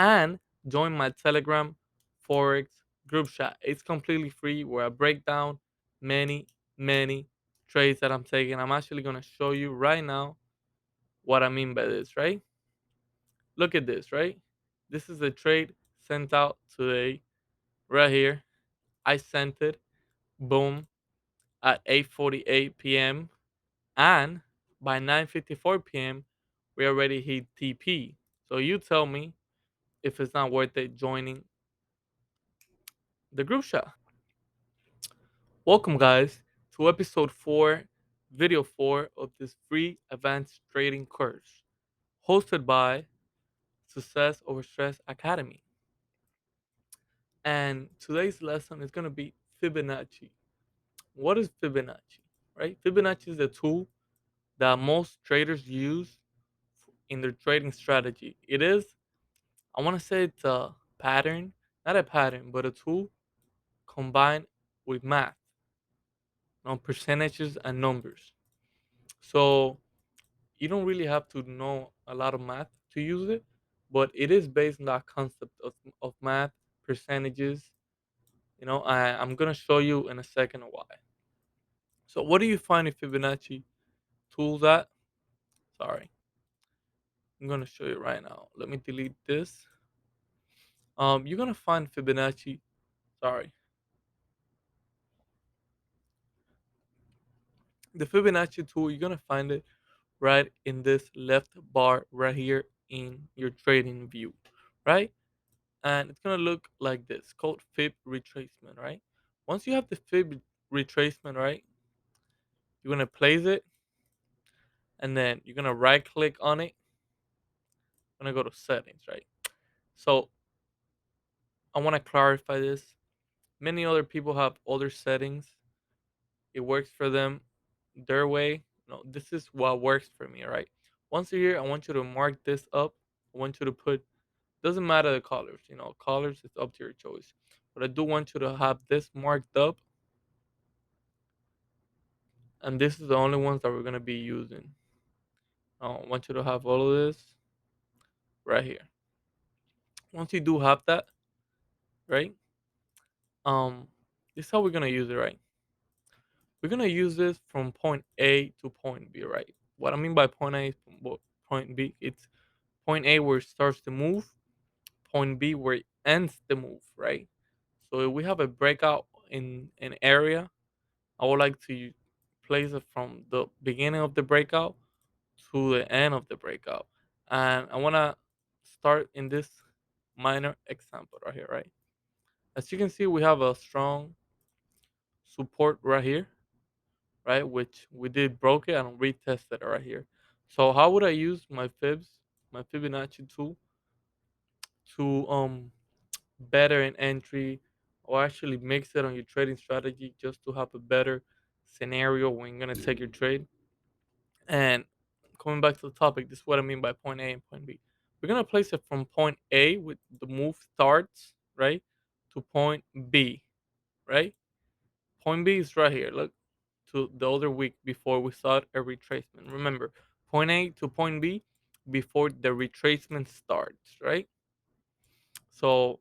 and join my Telegram Forex group chat. It's completely free where I break down many, many trades that I'm taking. I'm actually going to show you right now what I mean by this, right? Look at this, right? This is a trade sent out today, right here. I sent it, boom, at 8:48 p.m. and by 9:54 p.m. we already hit TP. So you tell me if it's not worth it joining the group chat. Welcome, guys, to episode 4, video 4 of this free advanced trading course hosted by Success Over Stress Academy. And today's lesson is going to be Fibonacci. What is Fibonacci? Right? Fibonacci is a tool that most traders use in their trading strategy. It is, I want to say it's a pattern, not a pattern, but a tool combined with math, percentages and numbers. So you don't really have to know a lot of math to use it, but it is based on that concept of math, percentages. I'm gonna show you in a second why. So what do you find in Fibonacci tools at? Sorry, I'm gonna show you right now. Let me delete this. You're gonna find Fibonacci. Sorry, the Fibonacci tool. You're gonna find it right in this left bar right here in your trading view, right? And it's gonna look like this, called fib retracement, right? Once you have the fib retracement, right, you're gonna place it, and then you're gonna right click on it. Gonna go to settings, right? So I want to clarify this. Many other people have other settings. It works for them their way. No, this is what works for me, right? Once a year, I want you to mark this up. I want you to put, doesn't matter the colors, colors, it's up to your choice. But I do want you to have this marked up, and this is the only ones that we're gonna be using. I want you to have all of this right here. Once you do have that, right? Um, this is how we're gonna use it, right? We're gonna use this from point A to point B, right? What I mean by point A from point B, it's point A where it starts to move, point B where it ends the move, right? So if we have a breakout in an area, I would like to place it from the beginning of the breakout to the end of the breakout. And I wanna start in this minor example right here, right? As you can see, we have a strong support right here, right? Which we did broke it and retested it right here. So how would I use my fibs, my Fibonacci tool to better an entry or actually mix it on your trading strategy just to have a better scenario when you're gonna take your trade? And coming back to the topic, this is what I mean by point A and point B. We're gonna place it from point A with the move starts, right, to point B, right? Point B is right here. Look to the other week before we saw a retracement. Remember, point A to point B before the retracement starts, right? So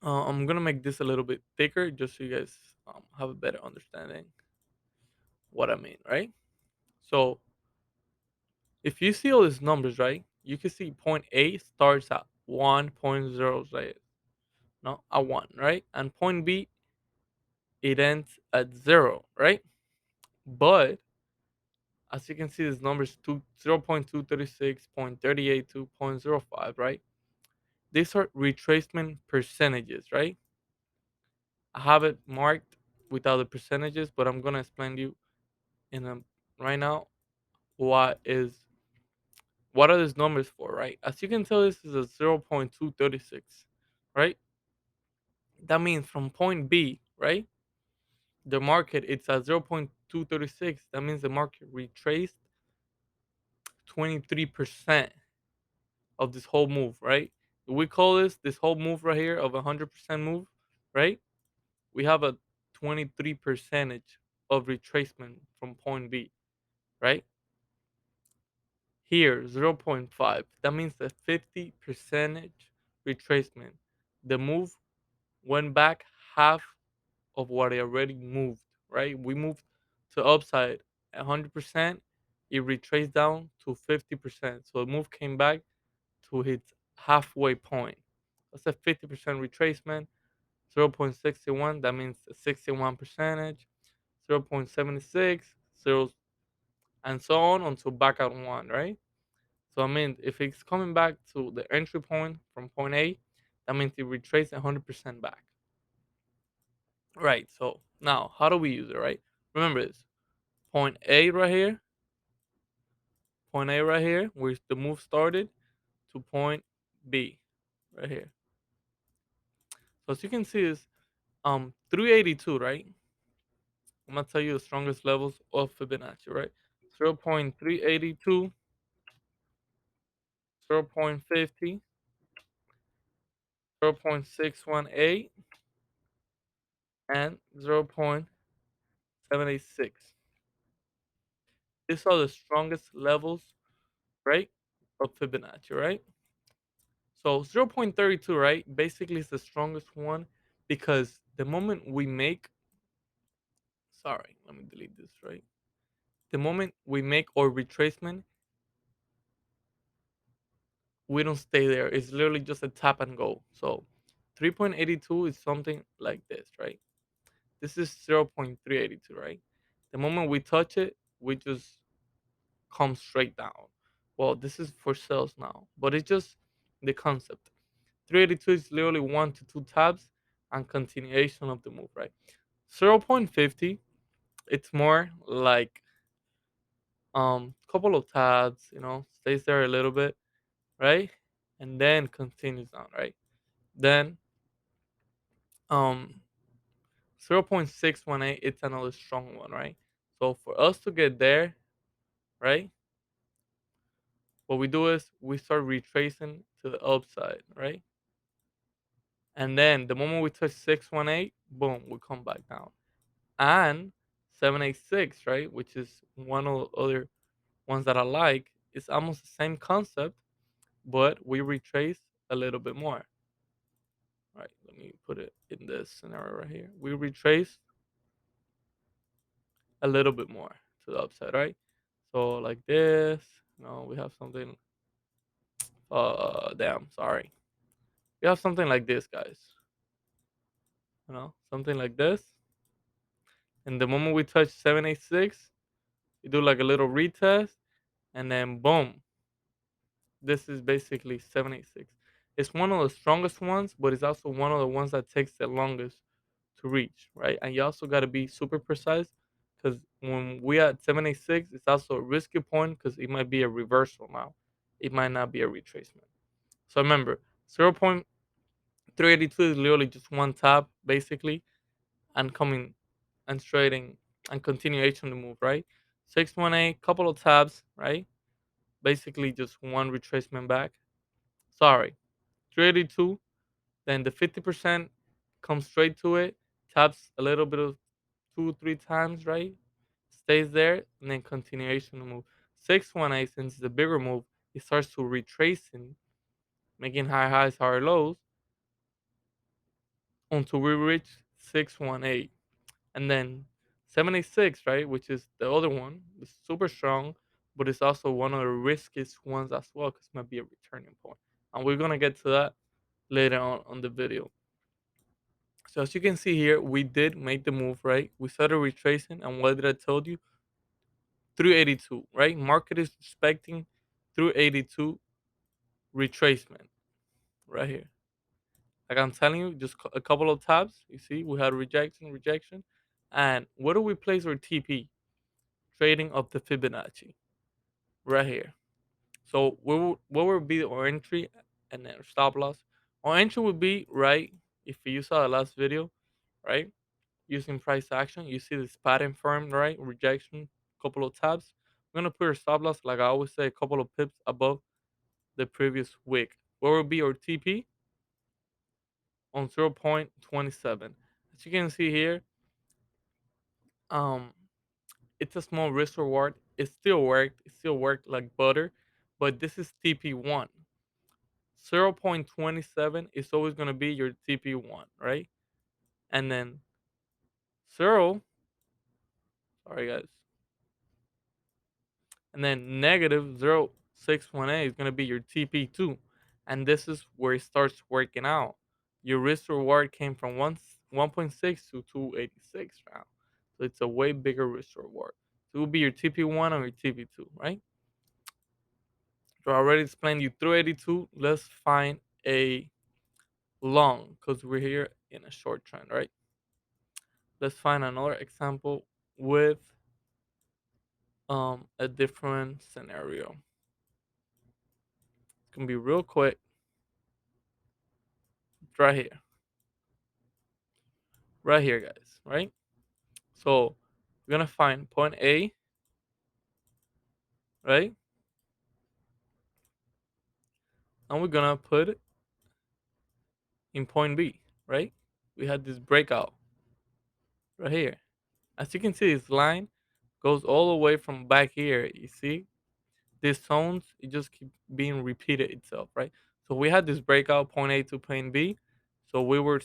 I'm gonna make this a little bit thicker just so you guys have a better understanding what I mean, right? So if you see all these numbers, right, you can see point A starts at 1.0, right? No, at 1, right? And point B, it ends at 0, right? But as you can see, this number is 0.236, 0.382, right? These are retracement percentages, right? I have it marked without the percentages, but I'm gonna explain to you in a, right now what are these numbers for, right? As you can tell, this is a 0.236, right? That means from point B, right? The market it's at 0.236. That means the market retraced 23% of this whole move, right? We call this whole move right here of 100% move, right? We have a 23 percentage of retracement from point B, right? Here, 0.5. That means a 50 percentage retracement. The move went back half of what it already moved, right? We moved to upside 100%. It retraced down to 50%. So the move came back to its halfway point. That's a 50% retracement. 0.61, that means a 61 percentage. 0.76, 0, and so on until back out one, right? So I mean, if it's coming back to the entry point from point A, that means it retraced 100% back. Right. So now, how do we use it, right? Remember this point A right here, point A right here, where the move started, to point B right here. So as you can see, is 382, right? I'm gonna tell you the strongest levels of Fibonacci, right? 0.382, 0.50, 0.618, and 0.786. These are the strongest levels, right, of Fibonacci, right? So 0.32, right, basically is the strongest one because the moment we make, sorry, let me delete this, right? The moment we make our retracement, we don't stay there. It's literally just a tap and go. So 3.82 is something like this, right? This is 0.382, right? The moment we touch it, we just come straight down. Well, this is for sales now, but it's just the concept. 382 is literally 1 to 2 tabs and continuation of the move, right? 0.50, it's more like couple of tabs, stays there a little bit, right? And then continues down, right? Then um 0.618, it's another strong one, right? So for us to get there, right? What we do is we start retracing to the upside, right? And then the moment we touch 618, boom, we come back down. And 786, right? Which is one of the other ones that I like. It's almost the same concept, but we retrace a little bit more. All right, let me put it in this scenario right here. We retrace a little bit more to the upside, right? So like this, we have something. Damn, sorry. We have something like this, guys. Something like this. And the moment we touch 786, we do like a little retest, and then boom, this is basically 786. It's one of the strongest ones, but it's also one of the ones that takes the longest to reach, right? And you also got to be super precise because when we at 786, it's also a risky point because it might be a reversal now. It might not be a retracement. So remember, 0.382 is literally just one tap, basically, and coming and trading and continuation to move, right? 618, couple of tabs, right? Basically just one retracement back. Sorry, 382, then the 50% comes straight to it, taps a little bit of 2, 3 times, right? Stays there, and then continuation to move. 618, since it's a bigger move, it starts to retracing, making high highs, higher lows, until we reach 618. And then 786, right, which is the other one, is super strong, but it's also one of the riskiest ones as well, because it might be a returning point. And we're gonna get to that later on the video. So as you can see here, we did make the move, right? We started retracing, and what did I tell you? 382, right? Market is expecting 382 retracement right here. Like I'm telling you, just a couple of tabs. You see, we had rejection, rejection, and where do we place our TP? Trading of the Fibonacci right here. So what would be our entry and then our stop loss? Our entry would be right if you saw the last video, right? Using price action, you see this pattern firm, right? Rejection, couple of tabs. We're gonna put our stop loss, like I always say, a couple of pips above the previous wick. What would be our TP on 0.27? As you can see here, um, it's a small risk reward. It still worked. It still worked like butter, but this is TP1. 0.27 is always going to be your TP1, right? And then 0, sorry guys, and then negative 0.618 is going to be your TP2. And this is where it starts working out. Your risk reward came from 1.6 to 286 now. So it's a way bigger risk reward. So it will be your TP1 or your TP2, right? So I already explained you through 82. Let's find a long because we're here in a short trend, right? Let's find another example with a different scenario. It's gonna be real quick. It's right here, guys, right? So we're gonna find point A, right? And we're gonna put it in point B, right? We had this breakout right here. As you can see, this line goes all the way from back here. You see, these zones, it just keep being repeated itself, right? So we had this breakout point A to point B. So we were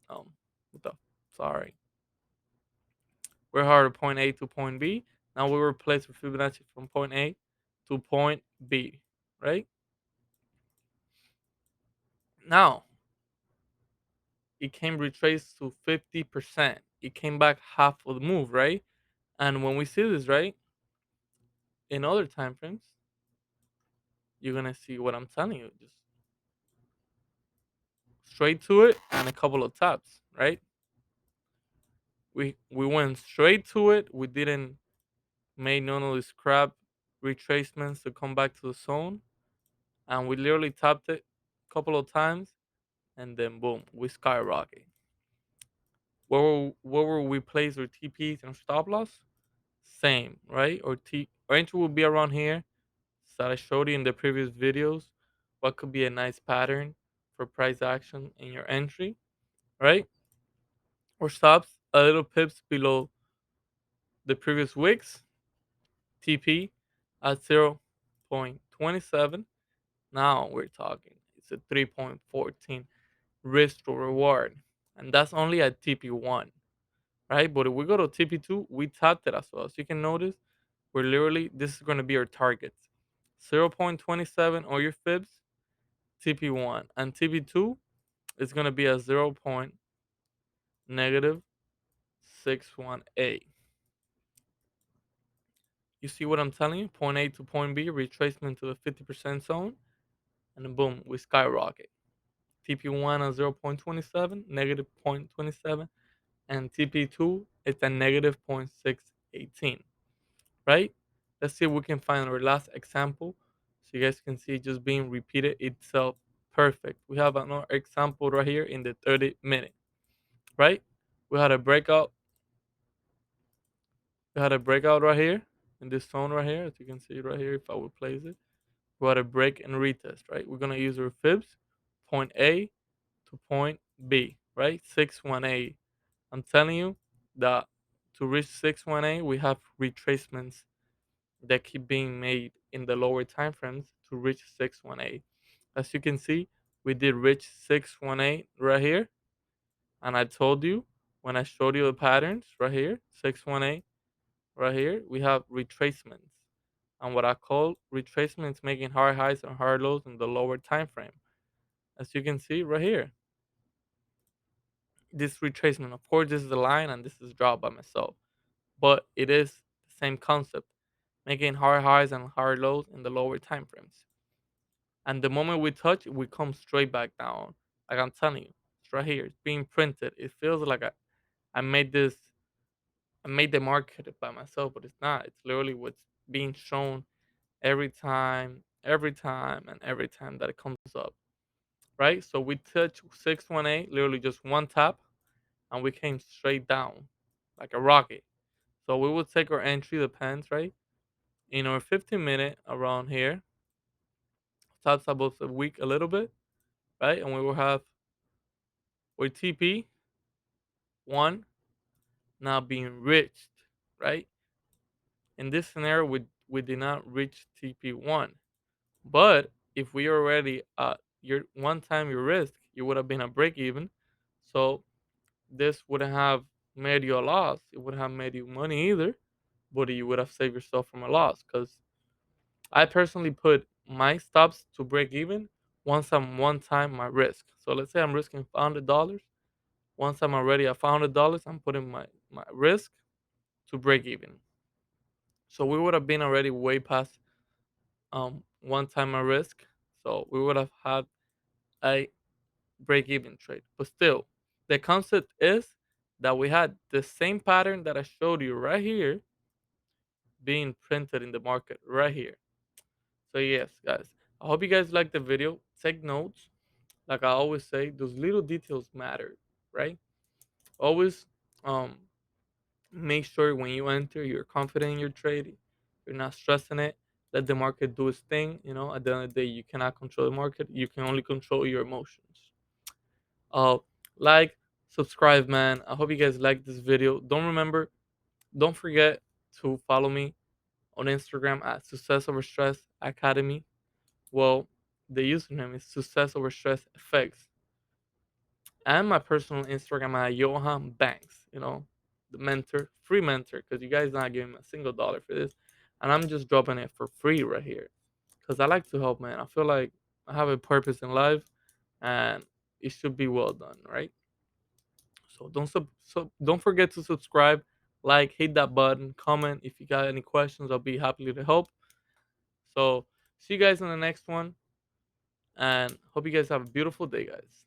um what the sorry. We're hard point A to point B. Now we replace with Fibonacci from point A to point B, right? Now it came retraced to 50%. It came back half of the move, right? And when we see this, right, in other time frames, you're gonna see what I'm telling you. Just straight to it and a couple of taps, right? We went straight to it. We didn't make none of this crap retracements to come back to the zone. And we literally tapped it a couple of times and then boom, we skyrocket. Where will we place our TPs and stop loss? Same, right? Our entry will be around here. So I showed you in the previous videos what could be a nice pattern for price action in your entry, right? Or stops a little pips below the previous wicks, TP at 0.27. Now we're talking. It's a 3.14 risk to reward. And that's only at TP1, right? But if we go to TP2, we tapped it as well. So you can notice we're literally, this is going to be our targets. 0.27 or your fibs, TP1. And TP2 is going to be a 0. Negative 618. You see what I'm telling you? Point A to point B, retracement to the 50% zone, and then boom, we skyrocket. TP1 at 0.27, negative 0.27, and TP2 is at negative 0.618, right? Let's see if we can find our last example so you guys can see it just being repeated itself perfect. We have another example right here in the 30-minute, right? We had a breakout. We had a breakout right here in this zone right here, as you can see right here. If I would place it, we had a break and retest, right? We're gonna use our fibs, point A to point B, right? 618. I'm telling you that to reach 618, we have retracements that keep being made in the lower time frames to reach 618. As you can see, we did reach 618 right here, and I told you when I showed you the patterns right here, 618 right here, we have retracements. And what I call retracements making higher highs and higher lows in the lower time frame. As you can see right here, this retracement, of course, this is a line and this is drawn by myself, but it is the same concept, making higher highs and higher lows in the lower time frames. And the moment we touch, we come straight back down. Like I'm telling you, it's right here. It's being printed. It feels like I made this, I made the market by myself, but it's not. It's literally what's being shown every time, and every time that it comes up, right? So we touch 618, literally just one tap, and we came straight down like a rocket. So we will take our entry, depends, right? In our 15-minute around here, taps above the week a little bit, right? And we will have our TP one now being reached, right? In this scenario, we did not reach TP1. But if we already your one time your risk, you would have been a break even. So this wouldn't have made you a loss. It wouldn't have made you money either, but you would have saved yourself from a loss. Because I personally put my stops to break even once I'm one time my risk. So let's say I'm risking $500. Once I'm already at $500, I'm putting my risk to break even. So we would have been already way past one time my risk. So we would have had a break even trade. But still, the concept is that we had the same pattern that I showed you right here being printed in the market right here. So yes, guys, I hope you guys like the video. Take notes. Like I always say, those little details matter, right? Always um make sure when you enter, you're confident in your trade. You're not stressing it. Let the market do its thing. At the end of the day, you cannot control the market. You can only control your emotions. Uh, like, subscribe, man. I hope you guys like this video. Don't forget to follow me on Instagram at Success Over Stress Academy. Well, the username is Success Over Stress Effects, and my personal Instagram at Johan Banks. The mentor, free mentor, because you guys not giving me a single dollar for this, and I'm just dropping it for free right here, because I like to help, man. I feel like I have a purpose in life, and it should be well done, right? So don't forget to subscribe, like, hit that button, comment if you got any questions. I'll be happy to help. So see you guys in the next one, and hope you guys have a beautiful day, guys.